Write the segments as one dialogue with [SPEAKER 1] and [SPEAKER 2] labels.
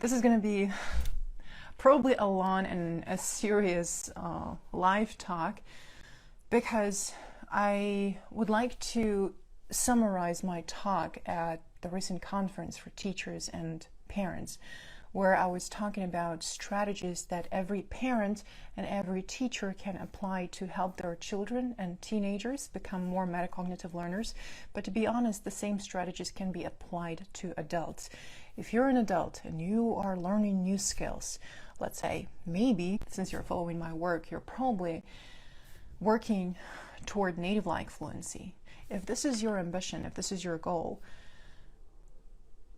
[SPEAKER 1] This is going to be probably a long and a serious live talk, because I would like to summarize my talk at the recent conference for teachers and parents, where I was talking about strategies that every parent and every teacher can apply to help their children and teenagers become more metacognitive learners. But to be honest, the same strategies can be applied to adults. If you're an adult and you are learning new skills, let's say maybe since you're following my work, you're probably working toward native-like fluency. If this is your ambition, if this is your goal,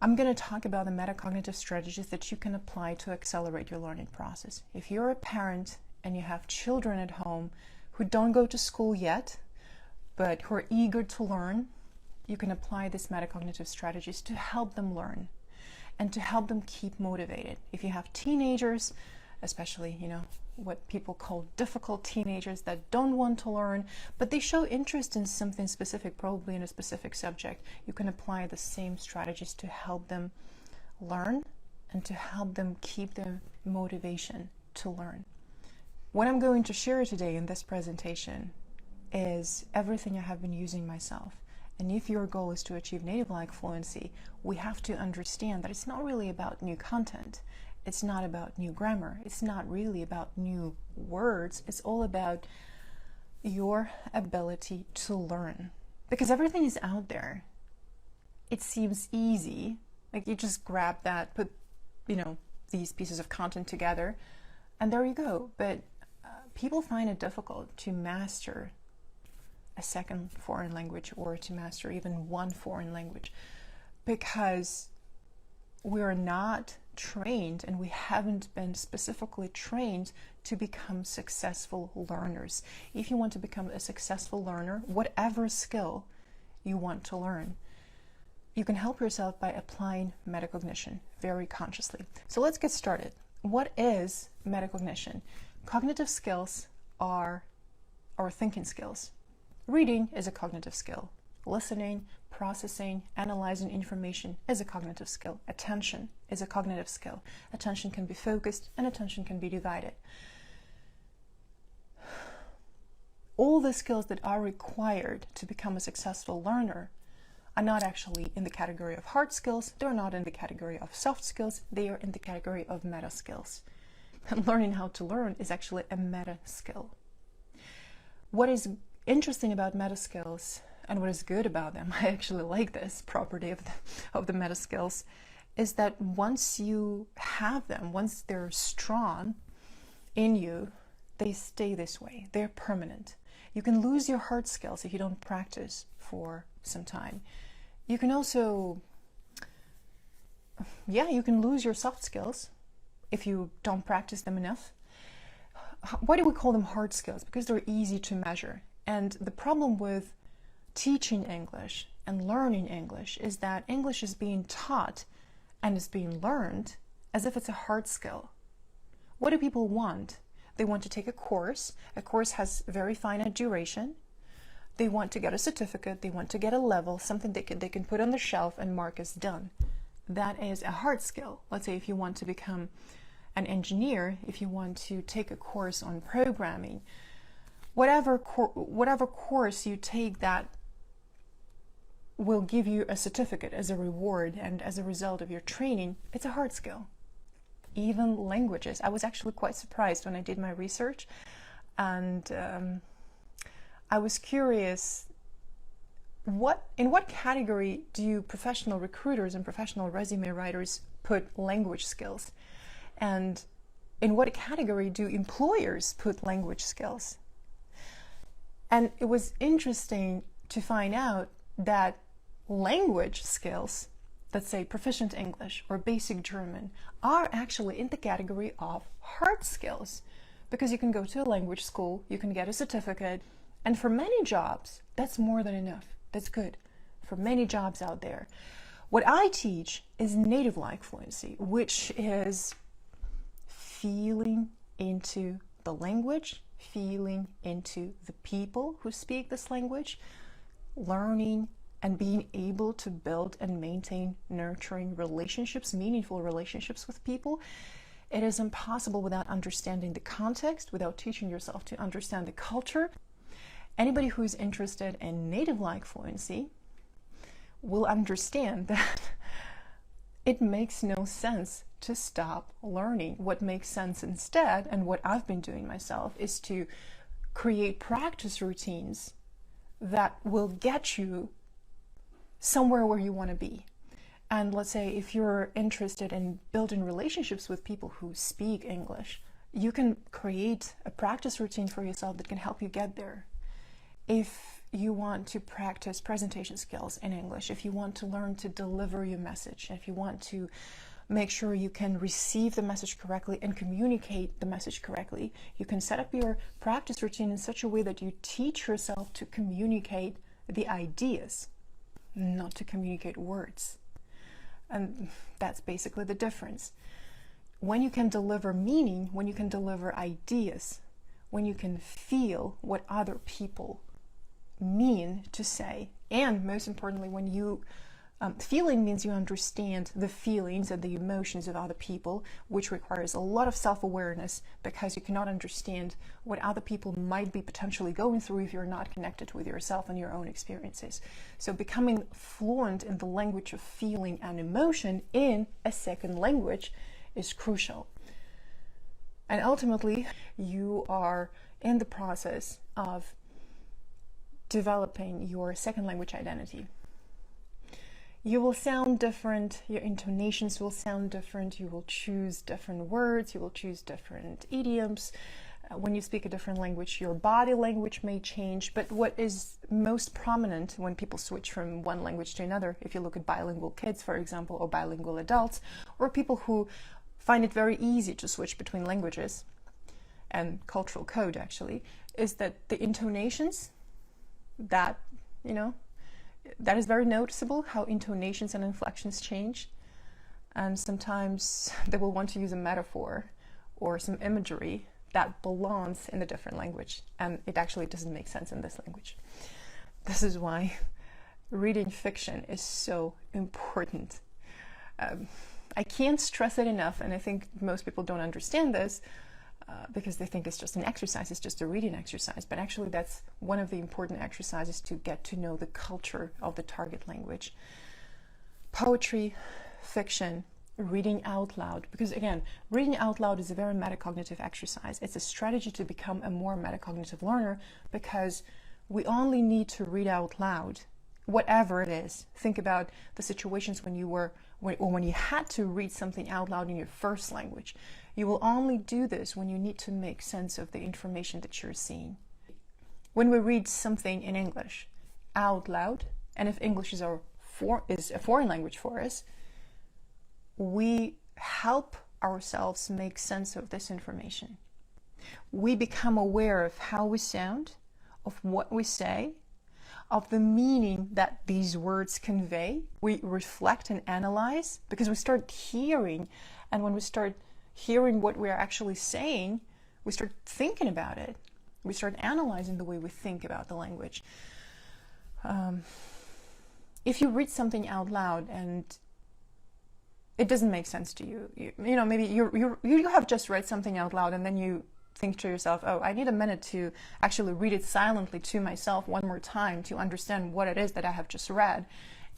[SPEAKER 1] I'm going to talk about the metacognitive strategies that you can apply to accelerate your learning process. If you're a parent and you have children at home who don't go to school yet, but who are eager to learn, you can apply these metacognitive strategies to help them learn and to help them keep motivated. If you have teenagers, especially, what people call difficult teenagers that don't want to learn, but they show interest in something specific, probably in a specific subject, you can apply the same strategies to help them learn and to help them keep their motivation to learn. What I'm going to share today in this presentation is everything I have been using myself. And if your goal is to achieve native-like fluency, we have to understand that it's not really about new content. It's not about new grammar. It's not really about new words. It's all about your ability to learn. Because everything is out there. It seems easy. Like you just grab that, put, these pieces of content together, and there you go. But people find it difficult to master a second foreign language or to master even one foreign language because we're not trained and we haven't been specifically trained to become successful learners. If you want to become a successful learner, whatever skill you want to learn, you can help yourself by applying metacognition very consciously. So let's get started. What is metacognition? Cognitive skills are our thinking skills. Reading is a cognitive skill. Listening, processing, analyzing information is a cognitive skill. Attention is a cognitive skill. Attention can be focused and attention can be divided. All the skills that are required to become a successful learner are not actually in the category of hard skills. They're not in the category of soft skills. They are in the category of meta skills. And learning how to learn is actually a meta skill. What is interesting about meta skills and what is good about them, I actually like this property of the meta skills, is that once you have them, once they're strong in you, they stay this way. They're permanent. You can lose your hard skills if you don't practice for some time. You can also, you can lose your soft skills if you don't practice them enough. Why do we call them hard skills? Because they're easy to measure. And the problem with teaching English and learning English is that English is being taught and is being learned as if it's a hard skill. What do people want? They want to take a course. A course has very finite duration. They want to get a certificate. They want to get a level, something they can put on the shelf and mark as done. That is a hard skill. Let's say if you want to become an engineer, if you want to take a course on programming, whatever course you take that will give you a certificate as a reward and as a result of your training, it's a hard skill. Even languages. I was actually quite surprised when I did my research, and I was curious, in what category do professional recruiters and professional resume writers put language skills? And in what category do employers put language skills? And it was interesting to find out that language skills, let's say proficient English or basic German, are actually in the category of hard skills, because you can go to a language school, you can get a certificate, and for many jobs, that's more than enough. That's good for many jobs out there. What I teach is native-like fluency, which is feeling into the language, feeling into the people who speak this language, learning and being able to build and maintain nurturing relationships, meaningful relationships with people, it is impossible without understanding the context, without teaching yourself to understand the culture. Anybody who's interested in native-like fluency will understand that it makes no sense to stop learning. What makes sense instead, and what I've been doing myself, is to create practice routines that will get you somewhere where you want to be. And let's say if you're interested in building relationships with people who speak English, you can create a practice routine for yourself that can help you get there. If you want to practice presentation skills in English, if you want to learn to deliver your message, if you want to make sure you can receive the message correctly and communicate the message correctly, you can set up your practice routine in such a way that you teach yourself to communicate the ideas, not to communicate words. And that's basically the difference. When you can deliver meaning, when you can deliver ideas, when you can feel what other people mean to say, and most importantly, when you feeling means you understand the feelings and the emotions of other people, which requires a lot of self-awareness, because you cannot understand what other people might be potentially going through if you're not connected with yourself and your own experiences. So becoming fluent in the language of feeling and emotion in a second language is crucial. And ultimately, you are in the process of developing your second language identity. You will sound different, your intonations will sound different, you will choose different words, you will choose different idioms. When you speak a different language, your body language may change, but what is most prominent when people switch from one language to another, if you look at bilingual kids, for example, or bilingual adults, or people who find it very easy to switch between languages and cultural code, actually, is that the intonations, that is very noticeable, how intonations and inflections change. And sometimes they will want to use a metaphor or some imagery that belongs in a different language, and it actually doesn't make sense in this language. This is why reading fiction is so important. I can't stress it enough, and I think most people don't understand this, because they think it's just an exercise, it's just a reading exercise. But actually that's one of the important exercises to get to know the culture of the target language. Poetry, fiction, reading out loud. Because again, reading out loud is a very metacognitive exercise. It's a strategy to become a more metacognitive learner, because we only need to read out loud, whatever it is. Think about the situations when you had to read something out loud in your first language. You will only do this when you need to make sense of the information that you're seeing. When we read something in English out loud, and if English is a foreign language for us, we help ourselves make sense of this information. We become aware of how we sound, of what we say, of the meaning that these words convey. We reflect and analyze, because we start hearing, and when we start hearing what we're actually saying, we start thinking about it. We start analyzing the way we think about the language. If you read something out loud and it doesn't make sense to you, maybe you have just read something out loud, and then you think to yourself, oh, I need a minute to actually read it silently to myself one more time to understand what it is that I have just read.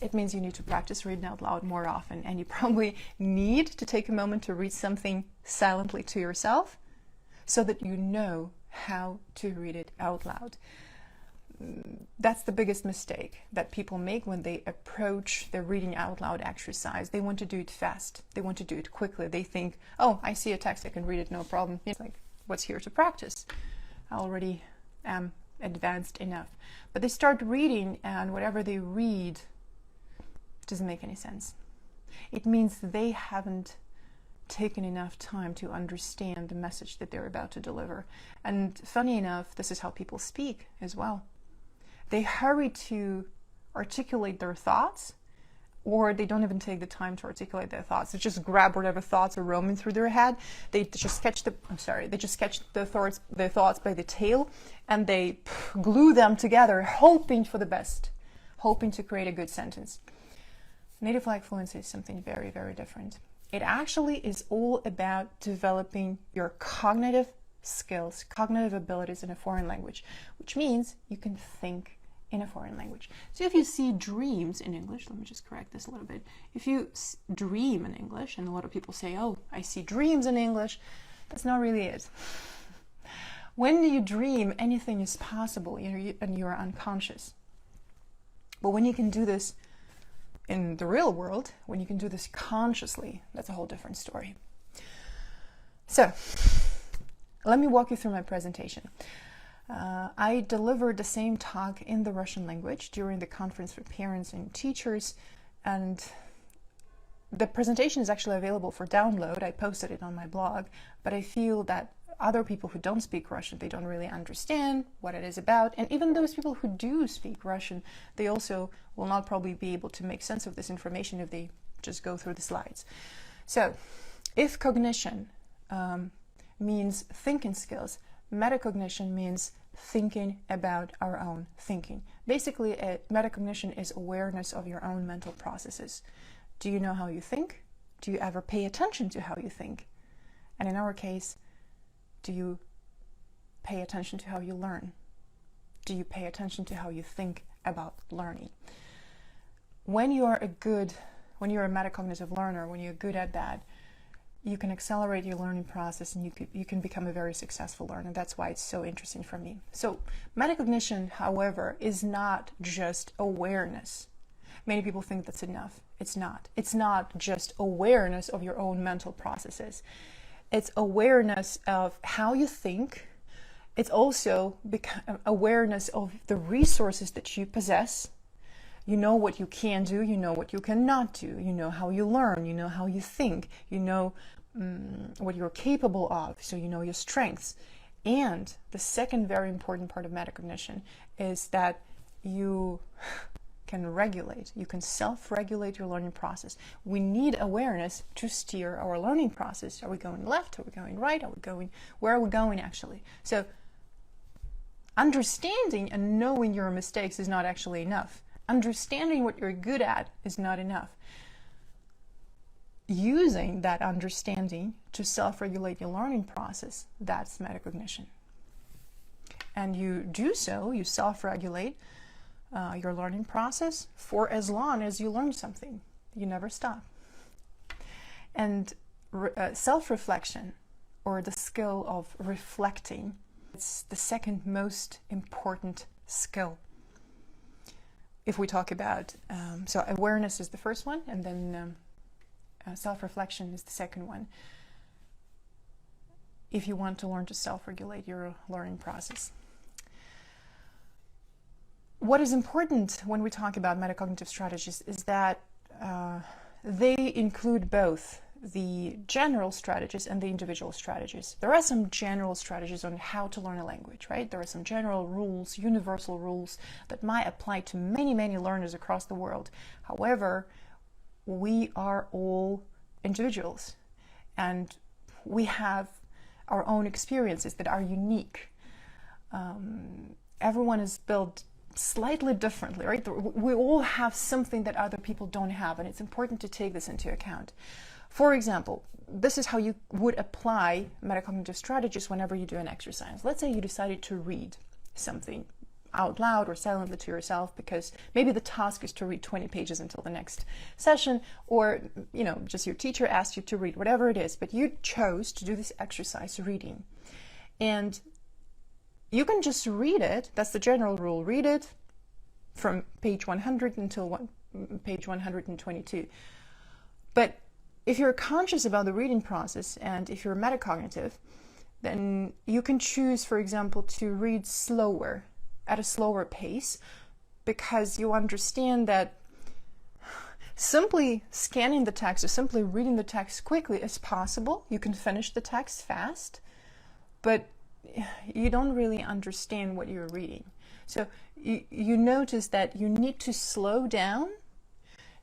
[SPEAKER 1] It means you need to practice reading out loud more often, and you probably need to take a moment to read something silently to yourself so that you know how to read it out loud. That's the biggest mistake that people make when they approach the reading out loud exercise. They want to do it fast. They want to do it quickly. They think, oh, I see a text, I can read it, no problem. It's like, what's here to practice? I already am advanced enough. But they start reading, and whatever they read doesn't make any sense. It means they haven't taken enough time to understand the message that they're about to deliver. And funny enough, this is how people speak as well. They hurry to articulate their thoughts, or they don't even take the time to articulate their thoughts. They just grab whatever thoughts are roaming through their head. They just catch the thoughts by the tail, and they glue them together, hoping for the best, hoping to create a good sentence. Native like fluency is something very, very different. It actually is all about developing your cognitive skills, cognitive abilities in a foreign language, which means you can think in a foreign language. So if you see dreams in English, let me just correct this a little bit. If you dream in English, and a lot of people say, oh, I see dreams in English, that's not really it. When you dream, anything is possible, and you're unconscious. But when you can do this in the real world, when you can do this consciously, that's a whole different story. So, let me walk you through my presentation. I delivered the same talk in the Russian language during the conference for parents and teachers, and the presentation is actually available for download. I posted it on my blog, but I feel that other people who don't speak Russian, they don't really understand what it is about, and even those people who do speak Russian, they also will not probably be able to make sense of this information if they just go through the slides. So, if cognition means thinking skills, metacognition means thinking about our own thinking. Basically, metacognition is awareness of your own mental processes. Do you know how you think? Do you ever pay attention to how you think? And in our case, do you pay attention to how you learn? Do you pay attention to how you think about learning? When you are a metacognitive learner, when you're good at that, you can accelerate your learning process, and you can become a very successful learner. That's why it's so interesting for me. So metacognition, however, is not just awareness. Many people think that's enough. It's not. It's not just awareness of your own mental processes. It's awareness of how you think. It's also awareness of the resources that you possess. You know what you can do, you know what you cannot do, you know how you learn, you know how you think, you know what you're capable of, so you know your strengths. And the second very important part of metacognition is that you can regulate, you can self-regulate your learning process. We need awareness to steer our learning process. Are we going left? Are we going right? Where are we going actually? So understanding and knowing your mistakes is not actually enough. Understanding what you're good at is not enough. Using that understanding to self-regulate your learning process, that's metacognition. And you do so, you self-regulate your learning process for as long as you learn something. You never stop. And self-reflection, or the skill of reflecting, it's the second most important skill. If we talk about, so awareness is the first one, and then self-reflection is the second one. If you want to learn to self-regulate your learning process. What is important when we talk about metacognitive strategies is that they include both the general strategies and the individual strategies. There are some general strategies on how to learn a language, right? There are some general rules, universal rules that might apply to many, many learners across the world. However, we are all individuals, and we have our own experiences that are unique. Everyone is built slightly differently, right? We all have something that other people don't have, and it's important to take this into account. For example, this is how you would apply metacognitive strategies whenever you do an exercise. Let's say you decided to read something out loud or silently to yourself, because maybe the task is to read 20 pages until the next session, or just your teacher asked you to read, whatever it is, but you chose to do this exercise reading. And you can just read it. That's the general rule. Read it from page 100 until page 122. But if you're conscious about the reading process, and if you're metacognitive, then you can choose, for example, to read slower, at a slower pace, because you understand that simply scanning the text or simply reading the text quickly is possible. You can finish the text fast, but you don't really understand what you're reading. So you notice that you need to slow down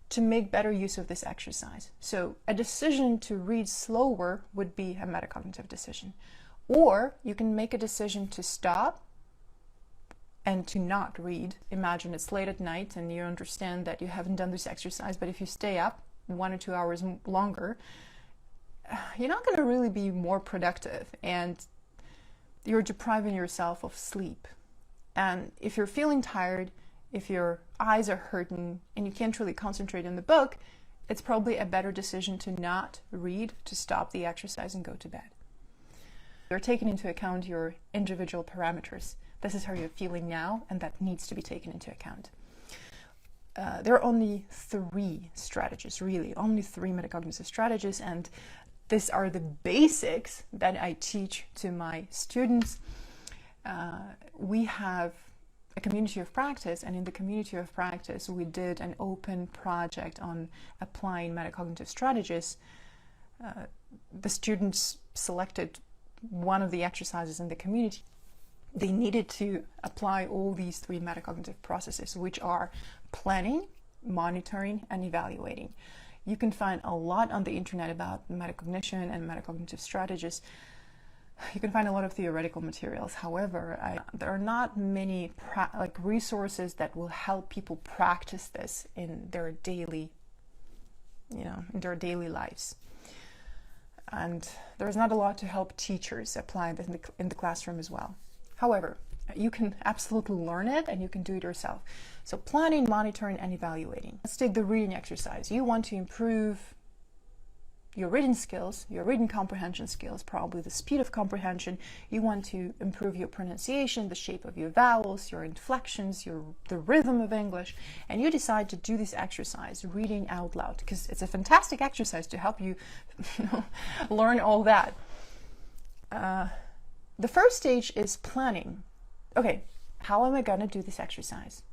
[SPEAKER 1] to make better use of this exercise. So a decision to read slower would be a metacognitive decision. Or you can make a decision to stop and to not read. Imagine it's late at night and you understand that you haven't done this exercise, but if you stay up 1 or 2 hours longer, you're not going to really be more productive, and you're depriving yourself of sleep. And if you're feeling tired, if your eyes are hurting and you can't really concentrate on the book, it's probably a better decision to not read, to stop the exercise and go to bed. You're taking into account your individual parameters. This is how you're feeling now, and that needs to be taken into account. There are only 3 strategies, really, only 3 metacognitive strategies, and these are the basics that I teach to my students. We have a community of practice, and in the community of practice, we did an open project on applying metacognitive strategies. The students selected one of the exercises in the community. They needed to apply all these 3 metacognitive processes, which are planning, monitoring, and evaluating. You can find a lot on the internet about metacognition and metacognitive strategies. You can find a lot of theoretical materials. However, there are not many resources that will help people practice this in their daily, in their daily lives. And there's not a lot to help teachers apply this in the classroom as well. However, you can absolutely learn it and you can do it yourself. So planning, monitoring, and evaluating. Let's take the reading exercise. You want to improve your reading skills, your reading comprehension skills, probably the speed of comprehension. You want to improve your pronunciation, the shape of your vowels, your inflections, the rhythm of English, and you decide to do this exercise, reading out loud, because it's a fantastic exercise to help you learn all that. The first stage is planning. Okay, how am I going to do this exercise?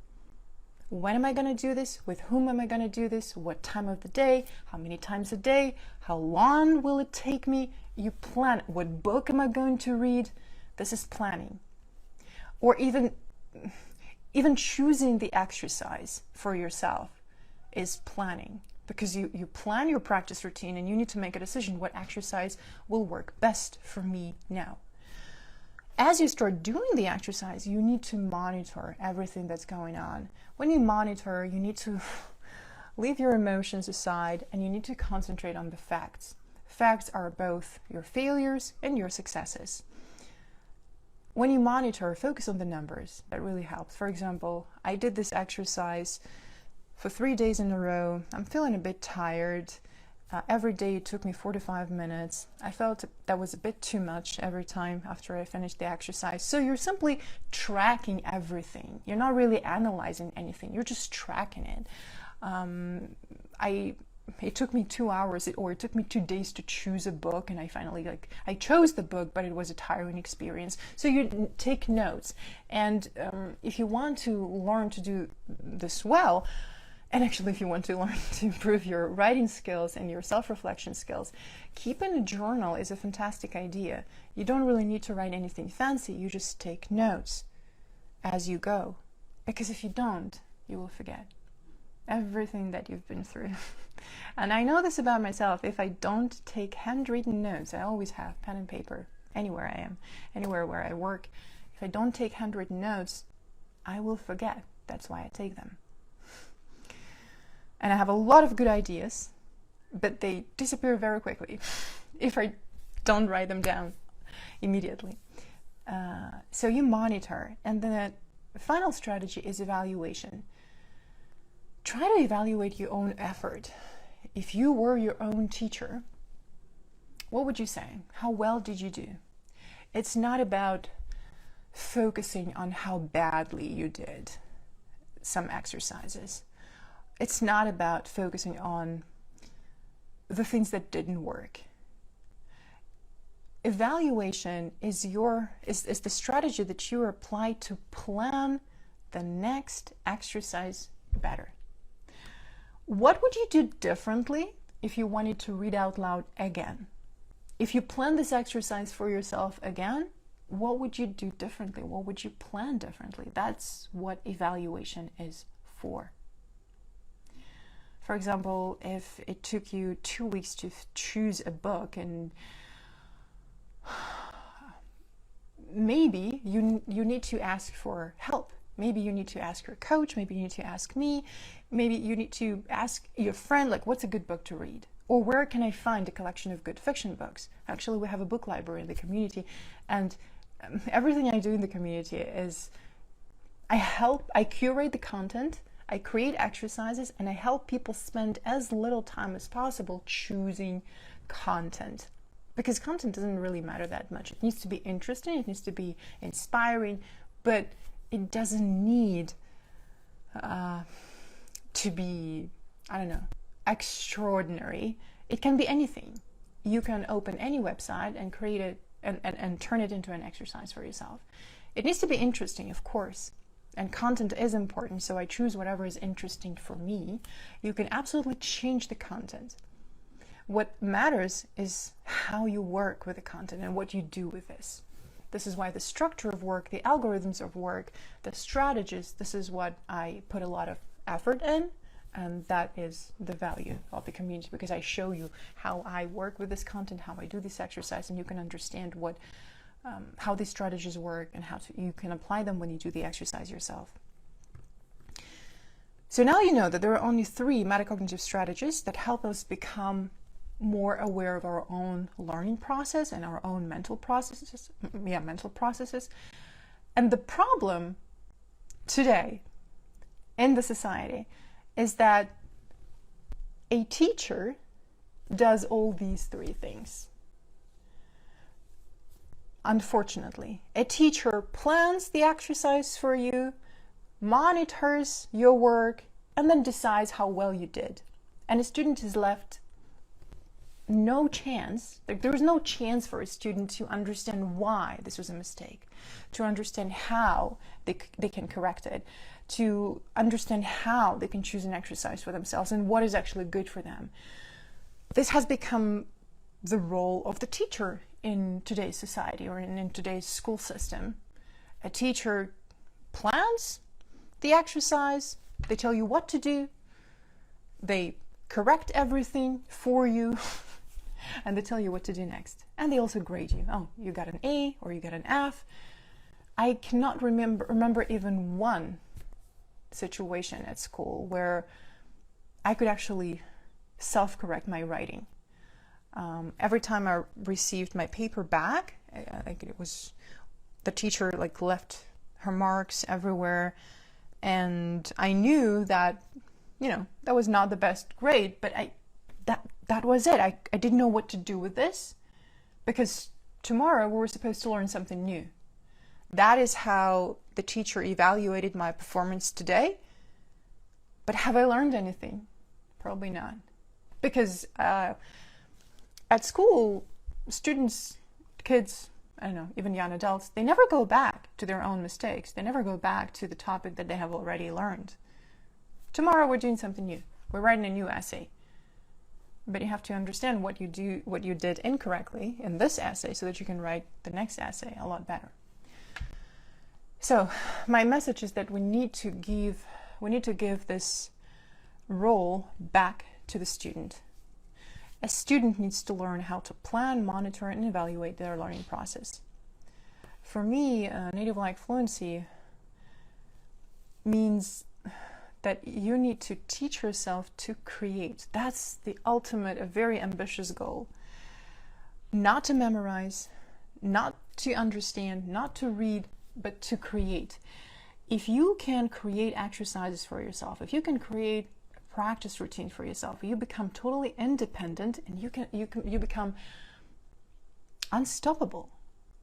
[SPEAKER 1] When am I going to do this? With whom am I going to do this? What time of the day? How many times a day? How long will it take me? You plan. What book am I going to read? This is planning. Or even choosing the exercise for yourself is planning, because you plan your practice routine and you need to make a decision what exercise will work best for me now. As you start doing the exercise, you need to monitor everything that's going on. When you monitor, you need to leave your emotions aside and you need to concentrate on the facts. Facts are both your failures and your successes. When you monitor, focus on the numbers. That really helps. For example, I did this exercise for 3 days in a row. I'm feeling a bit tired. Every day it took me 45 minutes. I felt that was a bit too much every time after I finished the exercise. So you're simply tracking everything. You're not really analyzing anything. You're just tracking it. It took me 2 hours, or it took me 2 days to choose a book, and I finally I chose the book, but it was a tiring experience. So you take notes, and if you want to learn to do this well, and actually, if you want to learn to improve your writing skills and your self-reflection skills, keeping a journal is a fantastic idea. You don't really need to write anything fancy. You just take notes as you go. Because if you don't, you will forget everything that you've been through. And I know this about myself. If I don't take handwritten notes, I always have pen and paper anywhere I am, anywhere where I work. If I don't take handwritten notes, I will forget. That's why I take them. And I have a lot of good ideas, but they disappear very quickly if I don't write them down immediately. So you monitor. And the final strategy is evaluation. Try to evaluate your own effort. If you were your own teacher, what would you say? How well did you do? It's not about focusing on how badly you did some exercises. It's not about focusing on the things that didn't work. Evaluation is the strategy that you apply to plan the next exercise better. What would you do differently if you wanted to read out loud again? If you plan this exercise for yourself again, what would you do differently? What would you plan differently? That's what evaluation is for. For example, if it took you 2 weeks to choose a book, and maybe you need to ask for help Maybe you need to ask your coach, maybe you need to ask me, maybe you need to ask your friend, like, what's a good book to read? Or where can I find a collection of good fiction books? Actually, we have a book library in the community, and everything I do in the community is I curate the content, I create exercises, and I help people spend as little time as possible choosing content. Because content doesn't really matter that much. It needs to be interesting, it needs to be inspiring, but it doesn't need to be, I don't know, extraordinary. It can be anything. You can open any website and create it and turn it into an exercise for yourself. It needs to be interesting, of course, and content is important, so I choose whatever is interesting for me. You can absolutely change the content. What matters is how you work with the content and what you do with this. This is why the structure of work, the algorithms of work, the strategies, this is what I put a lot of effort in, and that is the value of the community, because I show you how I work with this content, how I do this exercise, and you can understand what how these strategies work and you can apply them when you do the exercise yourself. So now you know that there are only 3 metacognitive strategies that help us become more aware of our own learning process and our own mental processes. And the problem today in the society is that a teacher does all these 3 things. Unfortunately, a teacher plans the exercise for you, monitors your work, and then decides how well you did. And a student is left no chance, like there is no chance for a student to understand why this was a mistake, to understand how they can correct it, to understand how they can choose an exercise for themselves and what is actually good for them. This has become the role of the teacher in today's society or in today's school system. A teacher plans the exercise, they tell you what to do, they correct everything for you, and they tell you what to do next. And they also grade you. Oh, you got an A or you got an F. I cannot remember even one situation at school where I could actually self-correct my writing. Every time I received my paper back, it was the teacher left her marks everywhere, and I knew that that was not the best grade, but that was it. I didn't know what to do with this, because tomorrow we were supposed to learn something new. That is how the teacher evaluated my performance today. But have I learned anything? Probably not, because at school, students, kids, I don't know, even young adults, they never go back to their own mistakes. They never go back to the topic that they have already learned. Tomorrow we're doing something new. We're writing a new essay. But you have to understand what you did incorrectly in this essay so that you can write the next essay a lot better. So my message is that we need to give this role back to the student. A student needs to learn how to plan, monitor, and evaluate their learning process. For me, native-like fluency means that you need to teach yourself to create. That's the ultimate, a very ambitious goal. Not to memorize, not to understand, not to read, but to create. If you can create exercises for yourself, if you can create practice routine for yourself, you become totally independent, and you become unstoppable,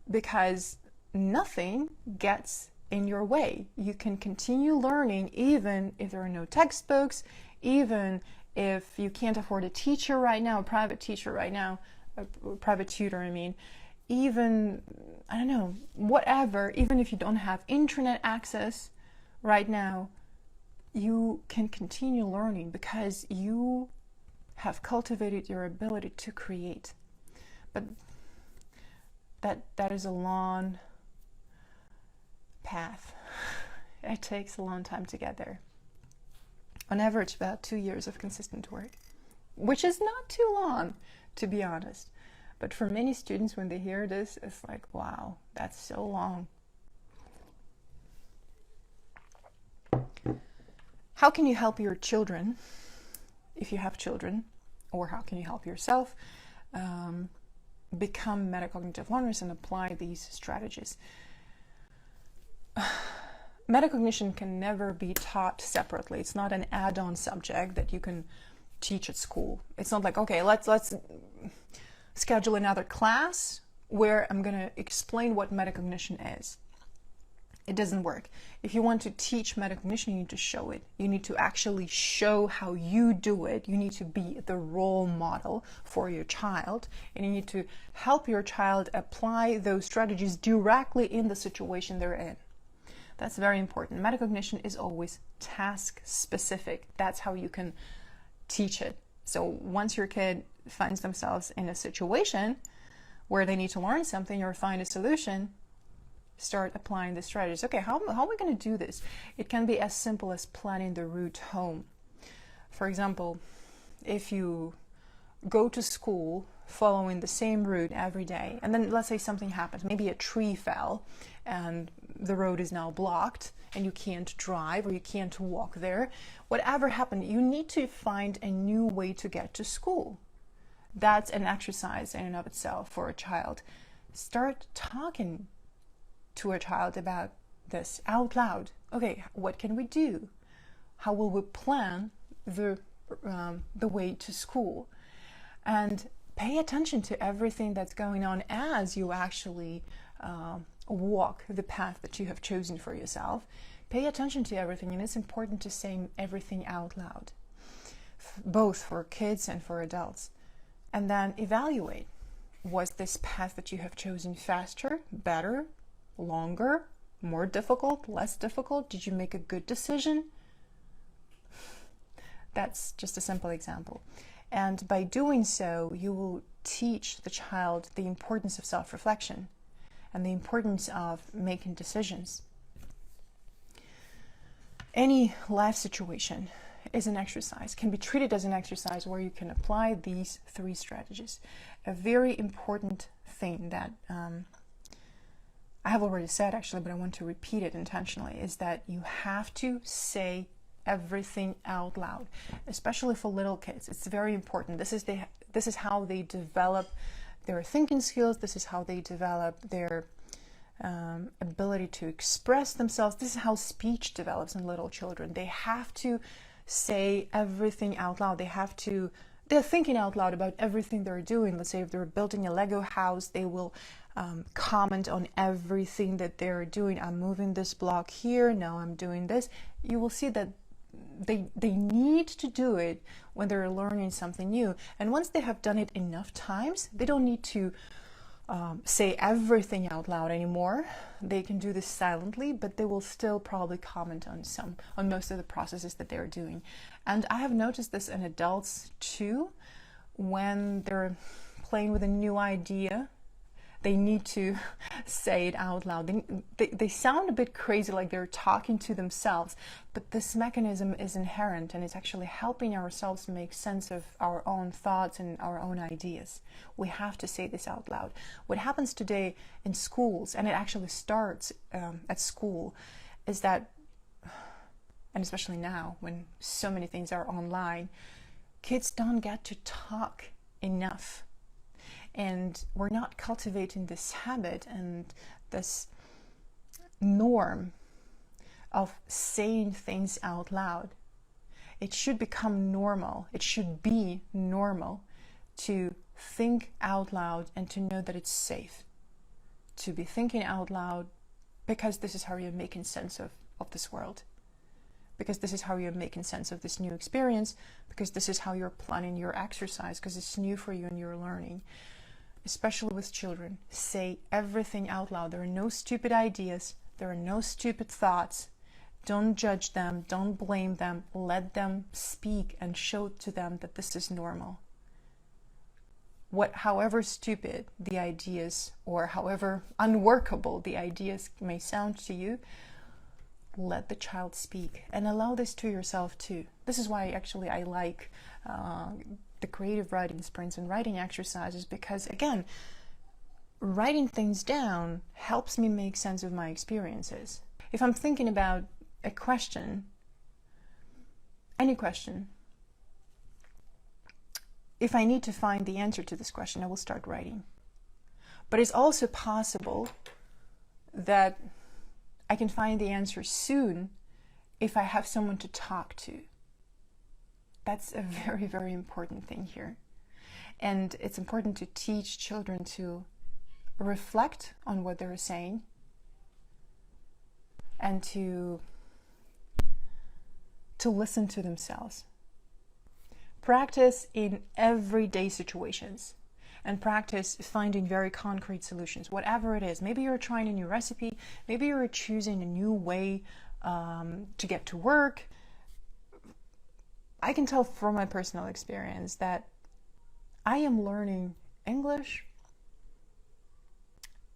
[SPEAKER 1] because nothing gets in your way. You can continue learning even if there are no textbooks, even if you can't afford a teacher right now, a private teacher right now, a private tutor, I mean, even, I don't know, whatever, even if you don't have internet access right now, you can continue learning because you have cultivated your ability to create. But that is a long path. It takes a long time to get there. On average, about 2 years of consistent work, which is not too long, to be honest. But for many students, when they hear this, it's like, wow, that's so long. How can you help your children, if you have children, or how can you help yourself become metacognitive learners and apply these strategies? Metacognition can never be taught separately. It's not an add-on subject that you can teach at school. It's not like, okay, let's schedule another class where I'm going to explain what metacognition is. It doesn't work. If you want to teach metacognition, you need to show it. You need to actually show how you do it. You need to be the role model for your child, and you need to help your child apply those strategies directly in the situation they're in. That's very important. Metacognition is always task specific. That's how you can teach it. So once your kid finds themselves in a situation where they need to learn something or find a solution, start applying the strategies. Okay, how are we going to do this? It can be as simple as planning the route home. For example, if you go to school following the same route every day, and then let's say something happens, maybe a tree fell and the road is now blocked and you can't drive or you can't walk there. Whatever happened, you need to find a new way to get to school. That's an exercise in and of itself for a child. Start talking to a child about this out loud. Okay, what can we do? How will we plan the way to school? And pay attention to everything that's going on as you actually walk the path that you have chosen for yourself. Pay attention to everything, and it's important to say everything out loud, both for kids and for adults. And then evaluate. Was this path that you have chosen faster, better, longer, more difficult, less difficult? Did you make a good decision? That's just a simple example. And by doing so, you will teach the child the importance of self-reflection and the importance of making decisions. Any life situation is an exercise, can be treated as an exercise where you can apply these 3 strategies. A very important thing that I have already said actually, but I want to repeat it intentionally, is that you have to say everything out loud, especially for little kids. It's very important. This is how they develop their thinking skills. This is how they develop their ability to express themselves. This is how speech develops in little children. They have to say everything out loud. They're thinking out loud about everything they're doing. Let's say if they're building a Lego house, they will comment on everything that they're doing. I'm moving this block here, now I'm doing this. You will see that they need to do it when they're learning something new. And once they have done it enough times, they don't need to say everything out loud anymore. They can do this silently, but they will still probably comment on most of the processes that they're doing. And I have noticed this in adults too. When they're playing with a new idea, they need to say it out loud. They sound a bit crazy, like they're talking to themselves, but this mechanism is inherent, and it's actually helping ourselves make sense of our own thoughts and our own ideas. We have to say this out loud. What happens today in schools, and it actually starts at school, is that, and especially now when so many things are online, kids don't get to talk enough. And we're not cultivating this habit and this norm of saying things out loud. It should become normal. It should be normal to think out loud and to know that it's safe to be thinking out loud, because this is how you're making sense of this world. Because this is how you're making sense of this new experience, because this is how you're planning your exercise, because it's new for you and you're learning. Especially with children, say everything out loud. There are no stupid ideas. There are no stupid thoughts. Don't judge them. Don't blame them. Let them speak and show to them that this is normal. However stupid the ideas or however unworkable the ideas may sound to you, let the child speak and allow this to yourself too. This is why actually I like the creative writing sprints and writing exercises, because again, writing things down helps me make sense of my experiences. If I'm thinking about a question, any question. If I need to find the answer to this question, I will start writing. But it's also possible that I can find the answer soon if I have someone to talk to. That's a very, very important thing here. And it's important to teach children to reflect on what they're saying and to listen to themselves. Practice in everyday situations and practice finding very concrete solutions, whatever it is. Maybe you're trying a new recipe, maybe you're choosing a new way to get to work. I can tell from my personal experience that I am learning English,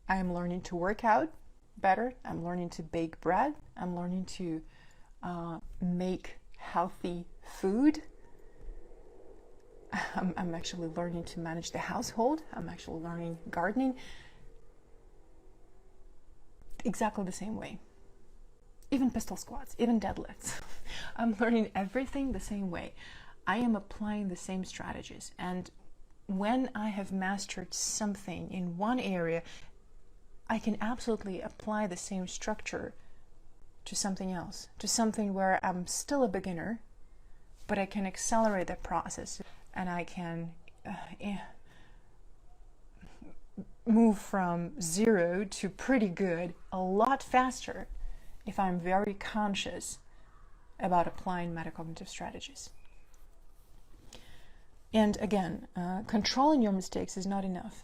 [SPEAKER 1] I am learning to work out better, I'm learning to bake bread, I'm learning to make healthy food. I'm actually learning to manage the household. I'm actually learning gardening. Exactly the same way. Even pistol squats, even deadlifts. I'm learning everything the same way. I am applying the same strategies. And when I have mastered something in one area, I can absolutely apply the same structure to something else, to something where I'm still a beginner, but I can accelerate that process. And I can move from 0 to pretty good a lot faster if I'm very conscious about applying metacognitive strategies. And again, controlling your mistakes is not enough.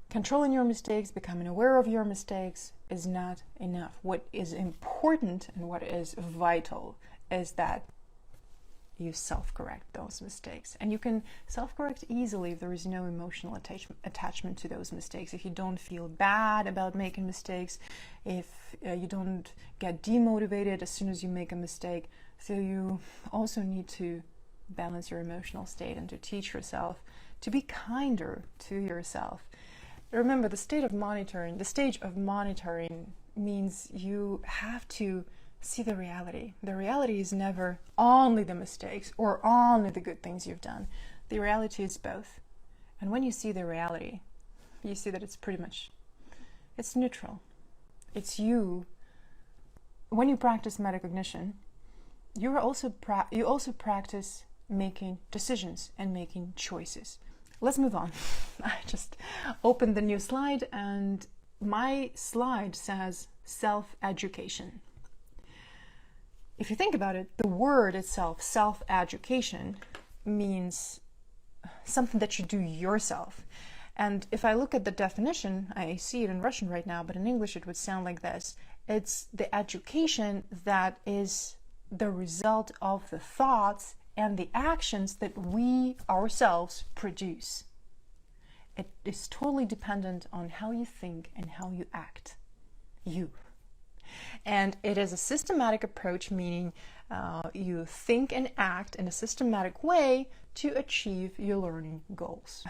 [SPEAKER 1] Controlling your mistakes, becoming aware of your mistakes is not enough. What is important and what is vital is that you self-correct those mistakes. And you can self-correct easily if there is no emotional attachment to those mistakes. If you don't feel bad about making mistakes, if you don't get demotivated as soon as you make a mistake. So you also need to balance your emotional state and to teach yourself to be kinder to yourself. Remember, the stage of monitoring means you have to see the reality. The reality is never only the mistakes or only the good things you've done. The reality is both. And when you see the reality, you see that it's neutral. It's you. When you practice metacognition, you also practice making decisions and making choices. Let's move on. I just opened the new slide and my slide says self-education. If you think about it, the word itself, self-education, means something that you do yourself. And if I look at the definition, I see it in Russian right now, but in English it would sound like this. It's the education that is the result of the thoughts and the actions that we ourselves produce. It is totally dependent on how you think and how you act. You. And it is a systematic approach, meaning you think and act in a systematic way to achieve your learning goals.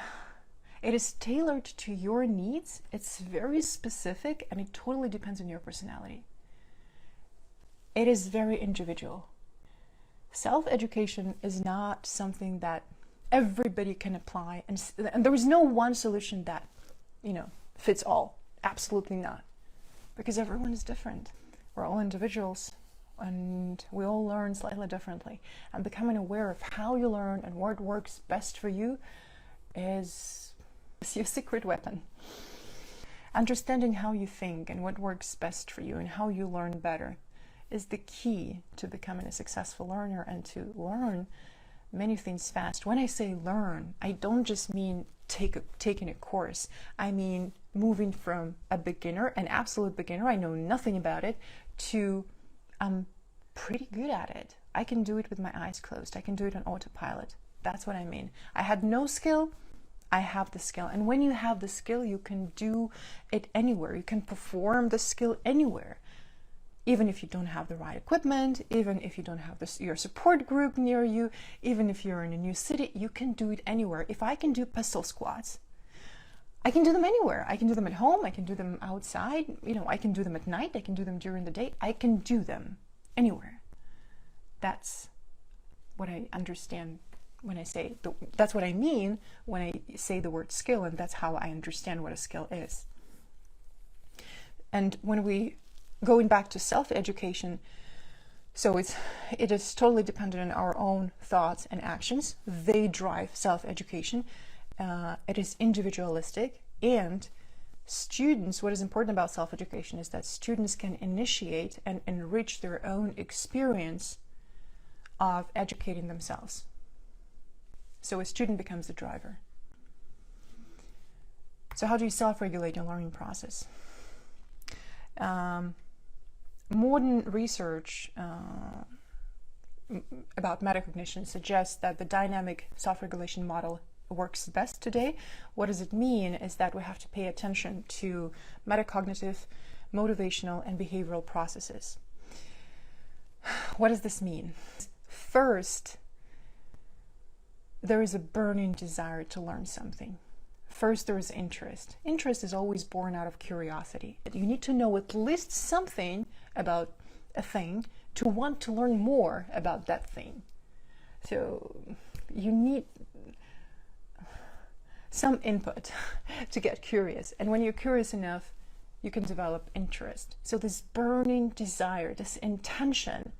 [SPEAKER 1] It is tailored to your needs, it's very specific, and it totally depends on your personality. It is very individual. Self-education is not something that everybody can apply, and there is no one solution that, fits all. Absolutely not. Because everyone is different. We're all individuals and we all learn slightly differently. And becoming aware of how you learn and what works best for you is your secret weapon. Understanding how you think and what works best for you and how you learn better is the key to becoming a successful learner and to learn many things fast. When I say learn, I don't just mean taking a course. I mean moving from a beginner, an absolute beginner, I know nothing about it, to I'm pretty good at it. I can do it with my eyes closed. I can do it on autopilot. That's what I mean. I had no skill. I have the skill. And when you have the skill, you can do it anywhere. You can perform the skill anywhere. Even if you don't have the right equipment, even if you don't have your support group near you, even if you're in a new city, you can do it anywhere. If I can do pistol squats, I can do them anywhere. I can do them at home. I can do them outside. I can do them at night. I can do them during the day. I can do them anywhere. That's what I understand when I say, that's what I mean when I say the word skill, and that's how I understand what a skill is. And when we, going back to self-education, so it is totally dependent on our own thoughts and actions. They drive self-education. It is individualistic, and students, what is important about self-education is that students can initiate and enrich their own experience of educating themselves. So a student becomes the driver. So how do you self-regulate your learning process? Modern research about metacognition suggests that the dynamic self-regulation model works best today. What does it mean is that we have to pay attention to metacognitive, motivational, and behavioral processes. What does this mean? First, there is a burning desire to learn something. First, there is interest. Interest is always born out of curiosity. You need to know at least something about a thing to want to learn more about that thing. So you need some input to get curious. And when you're curious enough, you can develop interest. So this burning desire, this intention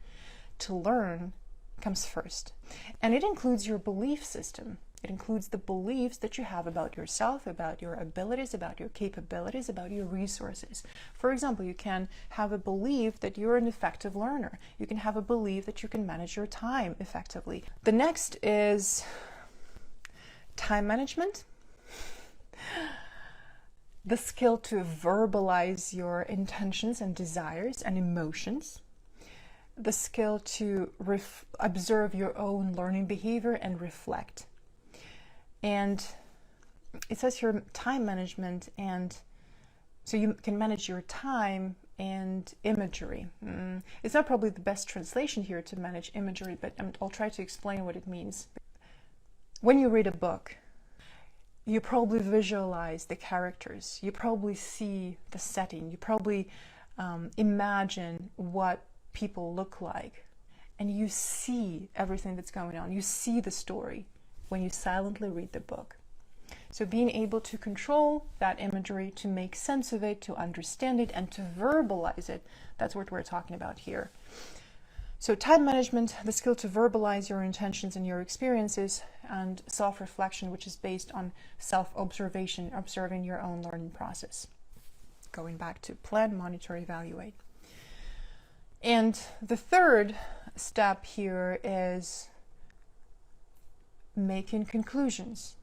[SPEAKER 1] to learn comes first. And it includes your belief system. It includes the beliefs that you have about yourself, about your abilities, about your capabilities, about your resources. For example, you can have a belief that you're an effective learner. You can have a belief that you can manage your time effectively. The next is time management. The skill to verbalize your intentions and desires and emotions. The skill to observe your own learning behavior and reflect. And it says here time management, and so you can manage your time and imagery. It's not probably the best translation here to manage imagery, but I'll try to explain what it means. When you read a book, you probably visualize the characters, you probably see the setting, you probably imagine what people look like, and you see everything that's going on. You see the story when you silently read the book. So being able to control that imagery, to make sense of it, to understand it, and to verbalize it, that's what we're talking about here. So time management, the skill to verbalize your intentions and your experiences, and self-reflection, which is based on self-observation, observing your own learning process. Going back to plan, monitor, evaluate. And the third step here is making conclusions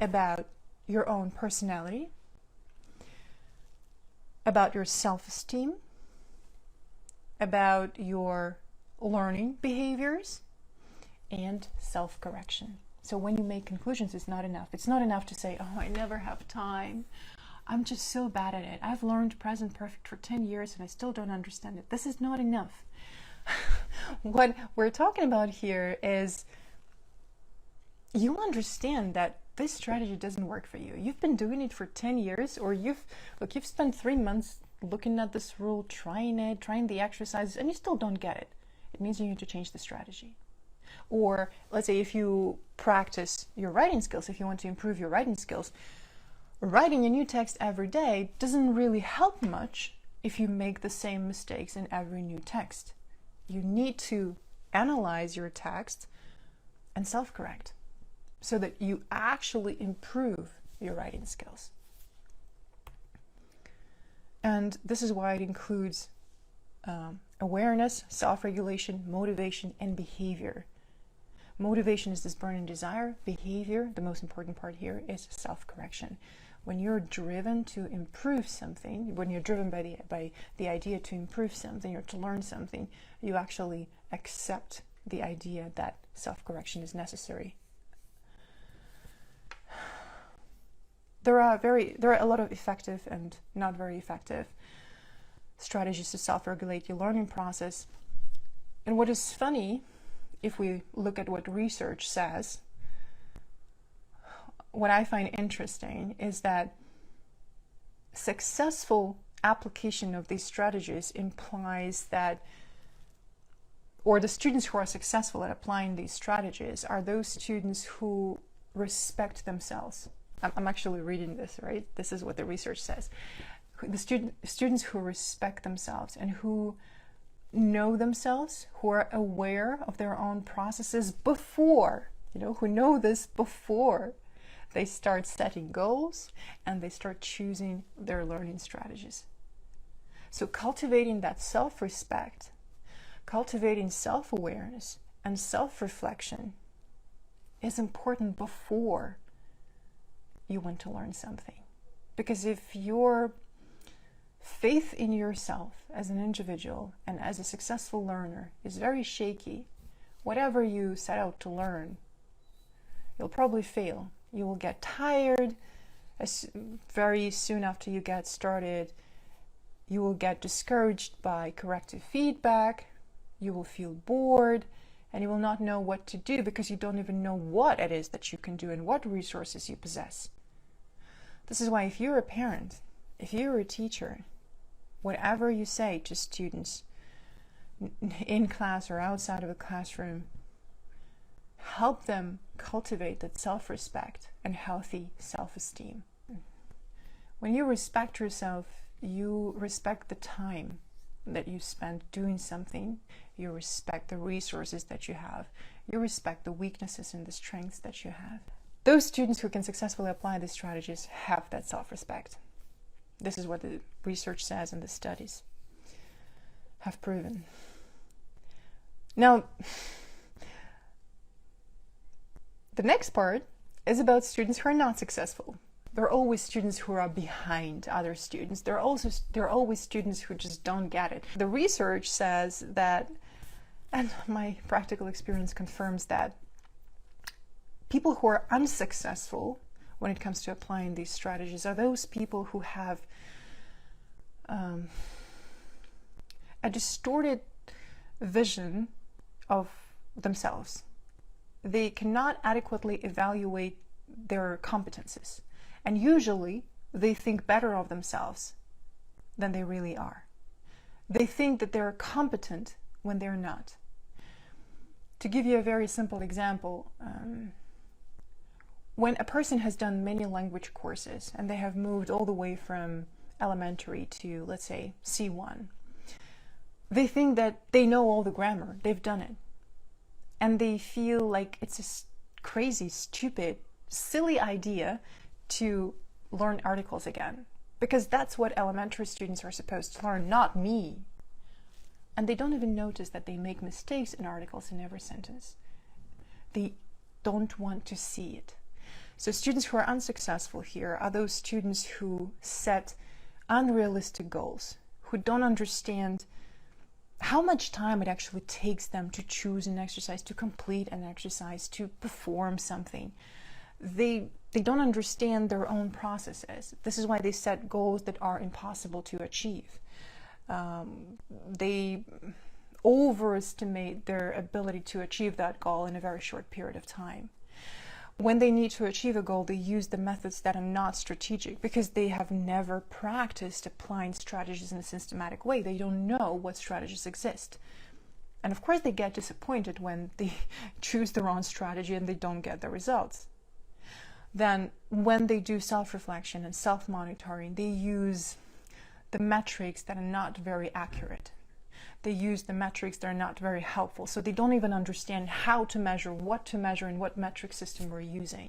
[SPEAKER 1] about your own personality, about your self-esteem, about your learning behaviors, and self-correction. So when you make conclusions, it's not enough. It's not enough to say, oh, I never have time. I'm just so bad at it. I've learned present perfect for 10 years and I still don't understand it. This is not enough. What we're talking about here is you understand that this strategy doesn't work for you. You've been doing it for 10 years, or you've spent 3 months looking at this rule, trying the exercises, and you still don't get it. It means you need to change the strategy. Or let's say if you practice your writing skills, if you want to improve your writing skills, writing a new text every day doesn't really help much if you make the same mistakes in every new text. You need to analyze your text and self-correct so that you actually improve your writing skills. And this is why it includes awareness, self-regulation, motivation, and behavior. Motivation is this burning desire. Behavior, the most important part here, is self-correction. When you're driven to improve something, when you're driven by the idea to improve something or to learn something, you actually accept the idea that self-correction is necessary. There are a lot of effective and not very effective strategies to self-regulate your learning process. And what is funny, if we look at what research says, what I find interesting is that successful application of these strategies implies that or the students who are successful at applying these strategies are those students who respect themselves. I'm actually reading this, right? This is what the research says. The students who respect themselves and who know themselves, who are aware of their own processes before, who know this before they start setting goals and they start choosing their learning strategies. So cultivating that self-respect, cultivating self-awareness and self-reflection is important before you want to learn something. Because if your faith in yourself as an individual and as a successful learner is very shaky, whatever you set out to learn, you'll probably fail. You will get tired very soon after you get started. You will get discouraged by corrective feedback. You will feel bored, and you will not know what to do because you don't even know what it is that you can do and what resources you possess. This is why if you're a parent, if you're a teacher, whatever you say to students in class or outside of a classroom, help them cultivate that self-respect and healthy self-esteem. When you respect yourself, you respect the time that you spend doing something, you respect the resources that you have, you respect the weaknesses and the strengths that you have. Those students who can successfully apply these strategies have that self-respect. This is what the research says and the studies have proven. Now, the next part is about students who are not successful. There are always students who are behind other students. There are always students who just don't get it. The research says that, and my practical experience confirms that, people who are unsuccessful when it comes to applying these strategies are those people who have a distorted vision of themselves. They cannot adequately evaluate their competences, and usually they think better of themselves than they really are. They think that they're competent when they're not. To give you a very simple example, when a person has done many language courses and they have moved all the way from elementary to, let's say, C1, they think that they know all the grammar, they've done it. And they feel like it's a crazy, stupid, silly idea to learn articles again. Because that's what elementary students are supposed to learn, not me. And they don't even notice that they make mistakes in articles in every sentence. They don't want to see it. So students who are unsuccessful here are those students who set unrealistic goals, who don't understand how much time it actually takes them to choose an exercise, to complete an exercise, to perform something. They don't understand their own processes. This is why they set goals that are impossible to achieve. They overestimate their ability to achieve that goal in a very short period of time. When they need to achieve a goal, they use the methods that are not strategic because they have never practiced applying strategies in a systematic way. They don't know what strategies exist. And of course, they get disappointed when they choose the wrong strategy and they don't get the results. Then when they do self-reflection and self-monitoring, they use the metrics that are not very accurate. They use the metrics that are not very helpful. So they don't even understand how to measure, what to measure, and what metric system we're using.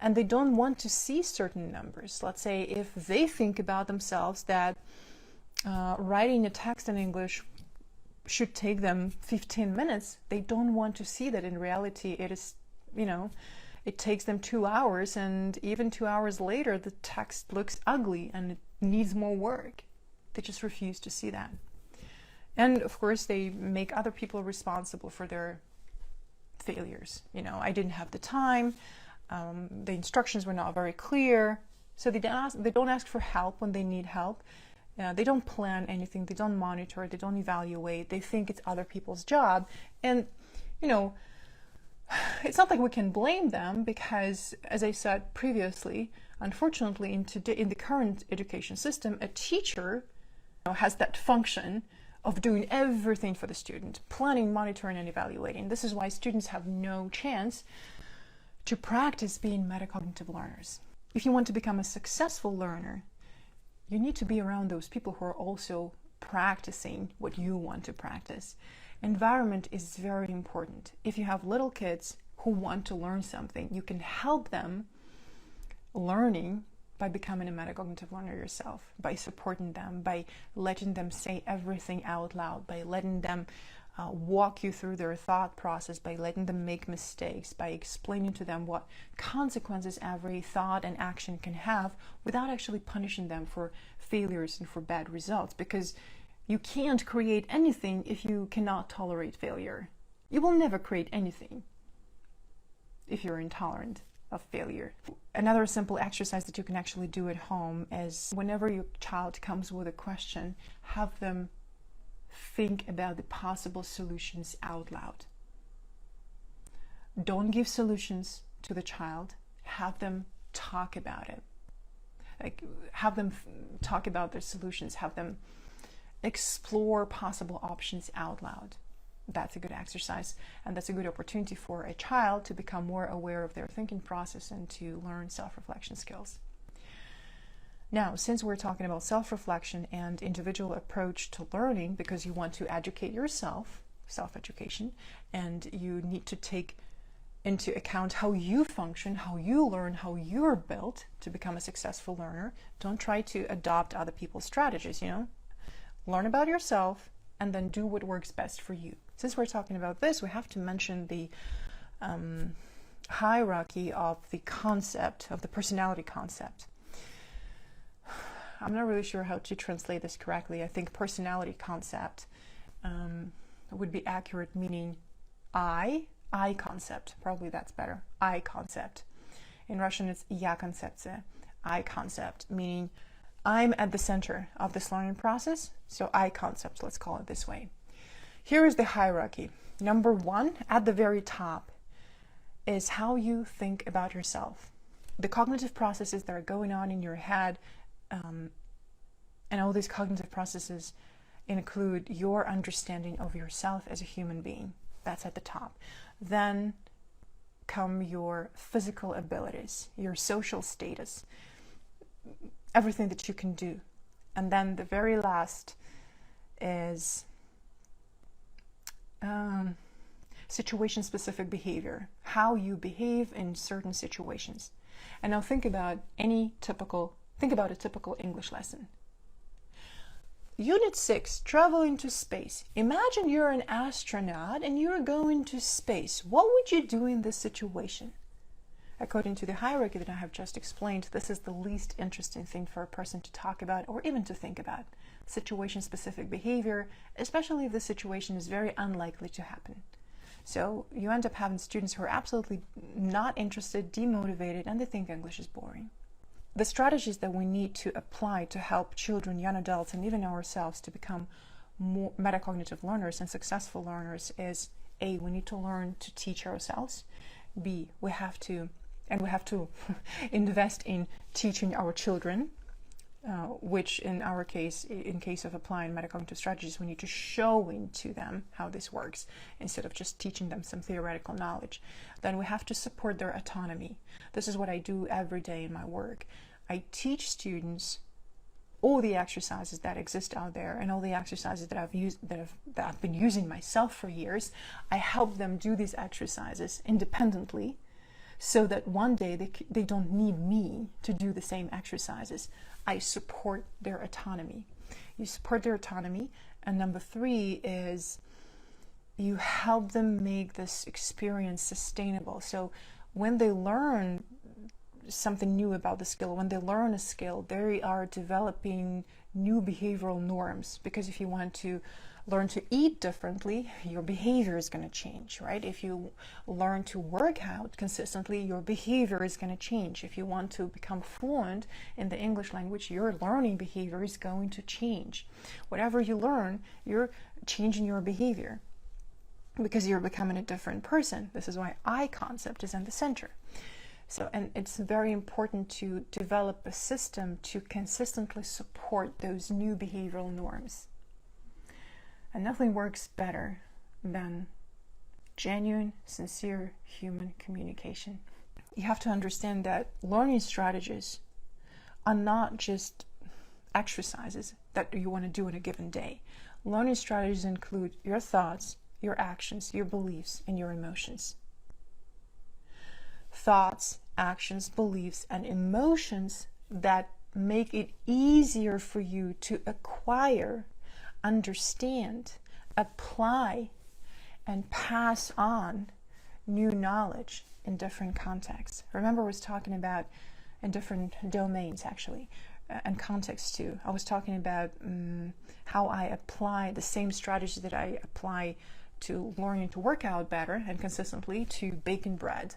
[SPEAKER 1] And they don't want to see certain numbers. Let's say if they think about themselves that writing a text in English should take them 15 minutes, they don't want to see that in reality it is, it takes them 2 hours, and even 2 hours later the text looks ugly and it needs more work. They just refuse to see that. And of course, they make other people responsible for their failures. I didn't have the time, the instructions were not very clear, so they don't ask for help when they need help. They don't plan anything, they don't monitor, they don't evaluate, they think it's other people's job. And, it's not like we can blame them because, as I said previously, unfortunately, in the current education system, a teacher has that function of doing everything for the student, planning, monitoring, and evaluating. This is why students have no chance to practice being metacognitive learners. If you want to become a successful learner, you need to be around those people who are also practicing what you want to practice. Environment is very important. If you have little kids who want to learn something, you can help them learning by becoming a metacognitive learner yourself, by supporting them, by letting them say everything out loud, by letting them walk you through their thought process, by letting them make mistakes, by explaining to them what consequences every thought and action can have without actually punishing them for failures and for bad results. Because you can't create anything if you cannot tolerate failure. You will never create anything if you're intolerant of failure. Another simple exercise that you can actually do at home is whenever your child comes with a question, have them think about the possible solutions out loud. Don't give solutions to the child. Have them talk about it. Like, have them talk about their solutions. Have them explore possible options out loud. That's a good exercise, and that's a good opportunity for a child to become more aware of their thinking process and to learn self-reflection skills. Now, since we're talking about self-reflection and individual approach to learning, because you want to educate yourself, self-education, and you need to take into account how you function, how you learn, how you're built to become a successful learner, don't try to adopt other people's strategies, Learn about yourself and then do what works best for you. Since we're talking about this, we have to mention the hierarchy of the concept, of the personality concept. I'm not really sure how to translate this correctly. I think personality concept would be accurate, meaning I concept. Probably that's better. I concept. In Russian, it's я концепция. I concept, meaning I'm at the center of this learning process. So I concept, let's call it this way. Here is the hierarchy. Number one, at the very top, is how you think about yourself. The cognitive processes that are going on in your head, and all these cognitive processes include your understanding of yourself as a human being. That's at the top. Then come your physical abilities, your social status, everything that you can do. And then the very last is situation-specific behavior, how you behave in certain situations. And now think about a typical English lesson. Unit 6, travel into space. Imagine you're an astronaut and you're going to space. What would you do in this situation? According to the hierarchy that I have just explained, this is the least interesting thing for a person to talk about or even to think about. Situation-specific behavior, especially if the situation is very unlikely to happen. So you end up having students who are absolutely not interested, demotivated, and they think English is boring. The strategies that we need to apply to help children, young adults, and even ourselves to become more metacognitive learners and successful learners is A, we need to learn to teach ourselves. B, we have to invest in teaching our children, which in our case, in case of applying metacognitive strategies, we need to show into them how this works instead of just teaching them some theoretical knowledge. Then we have to support their autonomy. This is what I do every day in my work. I teach students all the exercises that exist out there and all the exercises that I've been using myself for years. I help them do these exercises independently so that one day they don't need me to do the same exercises. I support their autonomy. You support their autonomy. And number 3 is you help them make this experience sustainable. So when they learn something new about the skill, when they learn a skill, they are developing new behavioral norms. Because if you want to learn to eat differently, your behavior is going to change, right? If you learn to work out consistently, your behavior is going to change. If you want to become fluent in the English language, your learning behavior is going to change. Whatever you learn, you're changing your behavior because you're becoming a different person. This is why I concept is in the center. So, and it's very important to develop a system to consistently support those new behavioral norms. And nothing works better than genuine, sincere human communication. You have to understand that learning strategies are not just exercises that you want to do in a given day. Learning strategies include your thoughts, your actions, your beliefs, and your emotions. Thoughts, actions, beliefs, and emotions that make it easier for you to acquire, understand, apply, and pass on new knowledge in different contexts. Remember, I was talking about in different domains, actually, and contexts too. I was talking about how I apply the same strategies that I apply to learning to work out better and consistently to baking bread.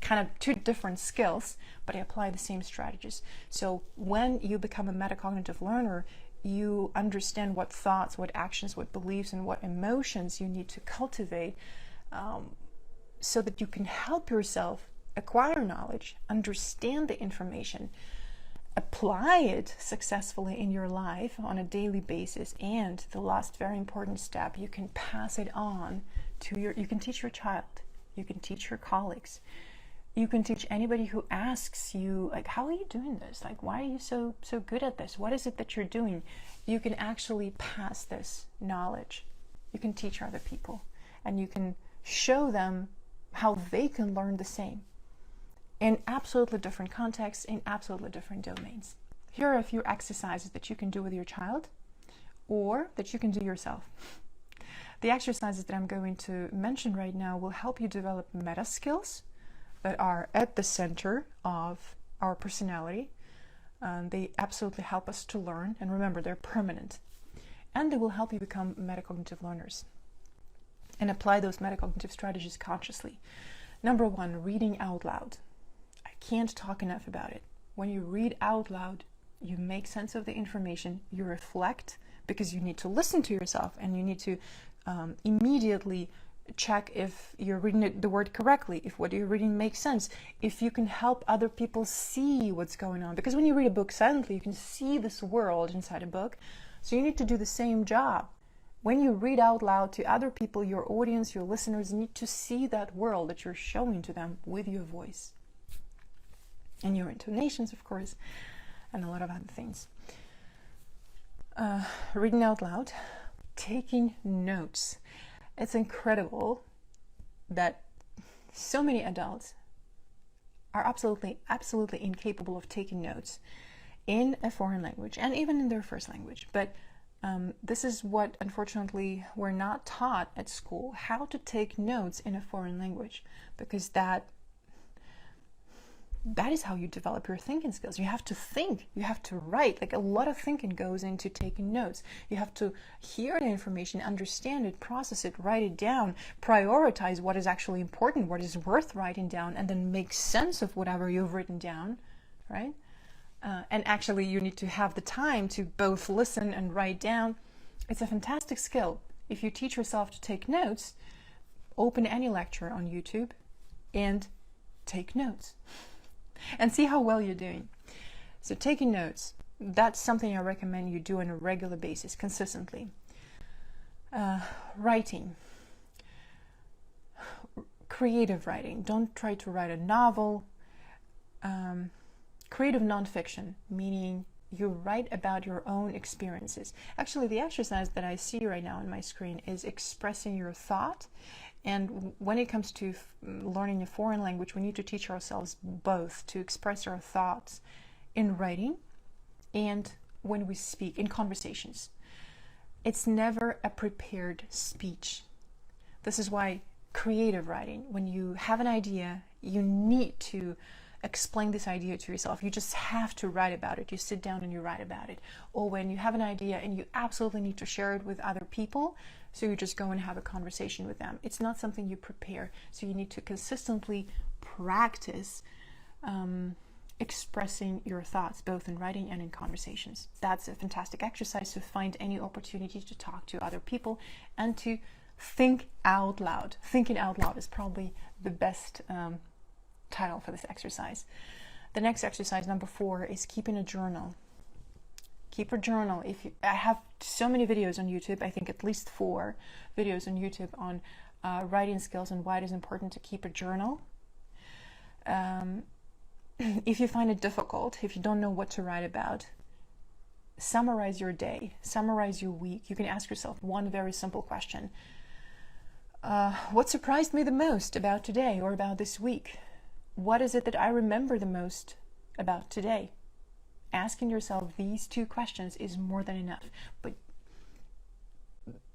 [SPEAKER 1] Kind of two different skills, but I apply the same strategies. So when you become a metacognitive learner, you understand what thoughts, what actions, what beliefs, and what emotions you need to cultivate so that you can help yourself acquire knowledge, understand the information, apply it successfully in your life on a daily basis, and the last very important step, you can pass it on to you can teach your child, you can teach your colleagues, you can teach anybody who asks you, like, how are you doing this? Like, why are you so good at this? What is it that you're doing? You can actually pass this knowledge. You can teach other people, and you can show them how they can learn the same in absolutely different contexts, in absolutely different domains. Here are a few exercises that you can do with your child or that you can do yourself. The exercises that I'm going to mention right now will help you develop meta skills that are at the center of our personality. They absolutely help us to learn, and remember, they're permanent. And they will help you become metacognitive learners and apply those metacognitive strategies consciously. Number one, reading out loud. I can't talk enough about it. When you read out loud, you make sense of the information, you reflect, because you need to listen to yourself, and you need to immediately check if you're reading the word correctly, if what you're reading makes sense, if you can help other people see what's going on. Because when you read a book silently, you can see this world inside a book. So you need to do the same job. When you read out loud to other people, your audience, your listeners need to see that world that you're showing to them with your voice. And your intonations, of course, and a lot of other things. Reading out loud, taking notes. It's incredible that so many adults are absolutely incapable of taking notes in a foreign language and even in their first language. But this is what, unfortunately, we're not taught at school, how to take notes in a foreign language, because that is how you develop your thinking skills. You have to think, you have to write. Like, a lot of thinking goes into taking notes. You have to hear the information, understand it, process it, write it down, prioritize what is actually important, what is worth writing down, and then make sense of whatever you've written down, right? And actually, you need to have the time to both listen and write down. It's a fantastic skill. If you teach yourself to take notes, open any lecture on YouTube and take notes. And see how well you're doing. So taking notes, that's something I recommend you do on a regular basis, consistently. Writing. Creative writing. Don't try to write a novel. Creative nonfiction, meaning you write about your own experiences. Actually, the exercise that I see right now on my screen is expressing your thought. And when it comes to learning a foreign language, we need to teach ourselves both to express our thoughts in writing and when we speak in conversations. It's never a prepared speech. This is why creative writing, when you have an idea, you need to explain this idea to yourself. You just have to write about it. You sit down and you write about it. Or when you have an idea and you absolutely need to share it with other people, so you just go and have a conversation with them. It's not something you prepare. So you need to consistently practice expressing your thoughts, both in writing and in conversations. That's a fantastic exercise to find any opportunity to talk to other people and to think out loud. Thinking out loud is probably the best title for this exercise. The next exercise, number 4, is keeping a journal. Keep a journal. I have so many videos on YouTube, I think at least 4 videos on YouTube on writing skills and why it is important to keep a journal. If you find it difficult, if you don't know what to write about, summarize your day, summarize your week. You can ask yourself one very simple question. What surprised me the most about today or about this week? What is it that I remember the most about today? Asking yourself these 2 questions is more than enough. But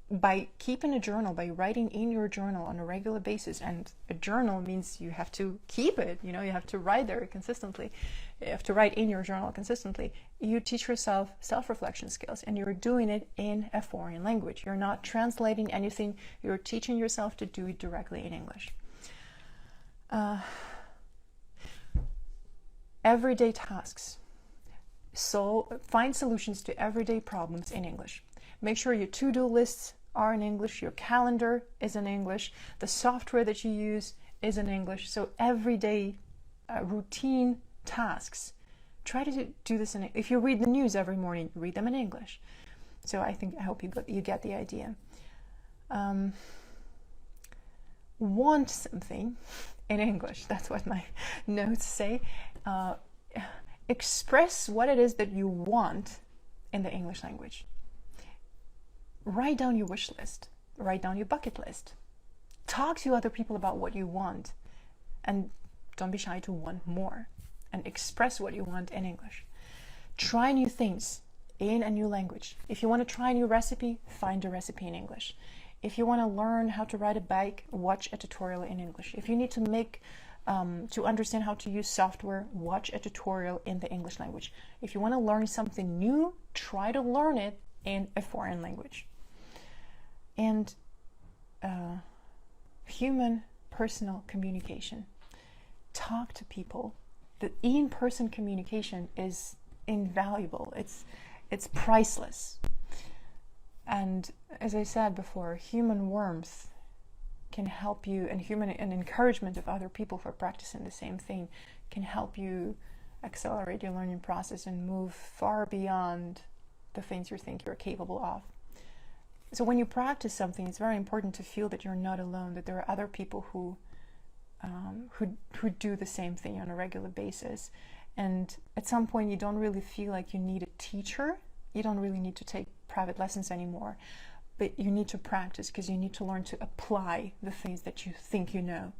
[SPEAKER 1] by keeping a journal, by writing in your journal on a regular basis, and a journal means you have to keep it, you have to write there consistently, you have to write in your journal consistently, you teach yourself self-reflection skills, and you're doing it in a foreign language. You're not translating anything, you're teaching yourself to do it directly in English. Everyday tasks. So find solutions to everyday problems in English. Make sure your to-do lists are in English, your calendar is in English, the software that you use is in English. So everyday routine tasks, try to do this in English. If you read the news every morning, read them in English. So I hope you get the idea. Want something in English, that's what my notes say. Express what it is that you want in the English language. Write down your wish list. Write down your bucket list. Talk to other people about what you want. And don't be shy to want more. And express what you want in English. Try new things in a new language. If you want to try a new recipe, find a recipe in English. If you want to learn how to ride a bike, watch a tutorial in English. If you need to understand how to use software, watch a tutorial in the English language. If you want to learn something new, try to learn it in a foreign language. And human personal communication. Talk to people. The in-person communication is invaluable. It's priceless. And as I said before, human warmth can help you, and encouragement of other people for practicing the same thing can help you accelerate your learning process and move far beyond the things you think you're capable of. So when you practice something, it's very important to feel that you're not alone, that there are other people who do the same thing on a regular basis. And at some point you don't really feel like you need a teacher. You don't really need to take private lessons anymore. But you need to practice because you need to learn to apply the things that you think you know,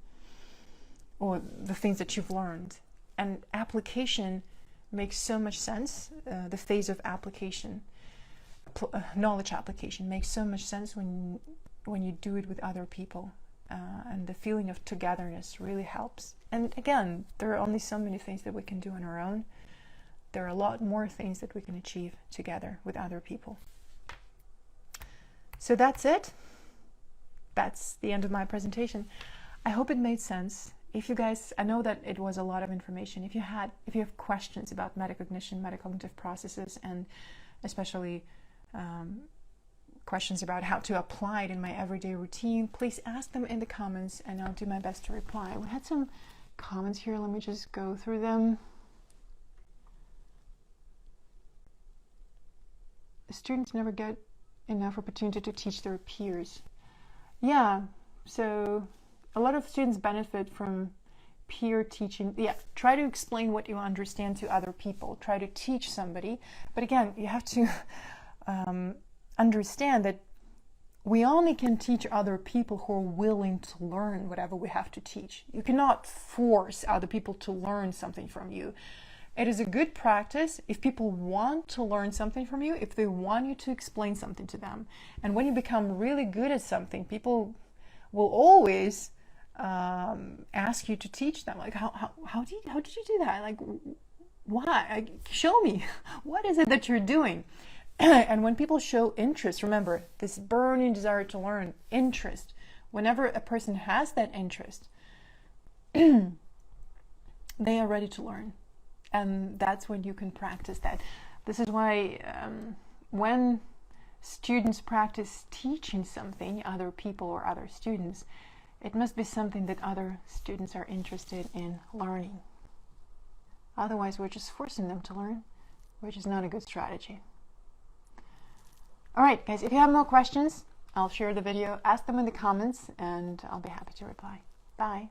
[SPEAKER 1] or the things that you've learned. And application makes so much sense. The phase of application, knowledge application, makes so much sense when you do it with other people. And the feeling of togetherness really helps. And again, there are only so many things that we can do on our own. There are a lot more things that we can achieve together with other people. So that's it. That's the end of my presentation. I hope it made sense. If you guys, I know that it was a lot of information. If you have questions about metacognition, metacognitive processes, and especially questions about how to apply it in my everyday routine, please ask them in the comments and I'll do my best to reply. We had some comments here. Let me just go through them. Students never get enough opportunity to teach their peers. Yeah, so a lot of students benefit from peer teaching. Yeah, try to explain what you understand to other people. Try to teach somebody. But again, you have to understand that we only can teach other people who are willing to learn whatever we have to teach. You cannot force other people to learn something from you. It is a good practice if people want to learn something from you, if they want you to explain something to them. And when you become really good at something, people will always ask you to teach them. Like, how did you do that? Like, why? Show me. What is it that you're doing? And when people show interest, remember, this burning desire to learn, interest, whenever a person has that interest, they are ready to learn. And that's when you can practice that. This is why when students practice teaching something, other people or other students, it must be something that other students are interested in learning. Otherwise, we're just forcing them to learn, which is not a good strategy.
[SPEAKER 2] All right, guys, if you have more questions, I'll share the video. Ask them in the comments, and I'll be happy to reply. Bye.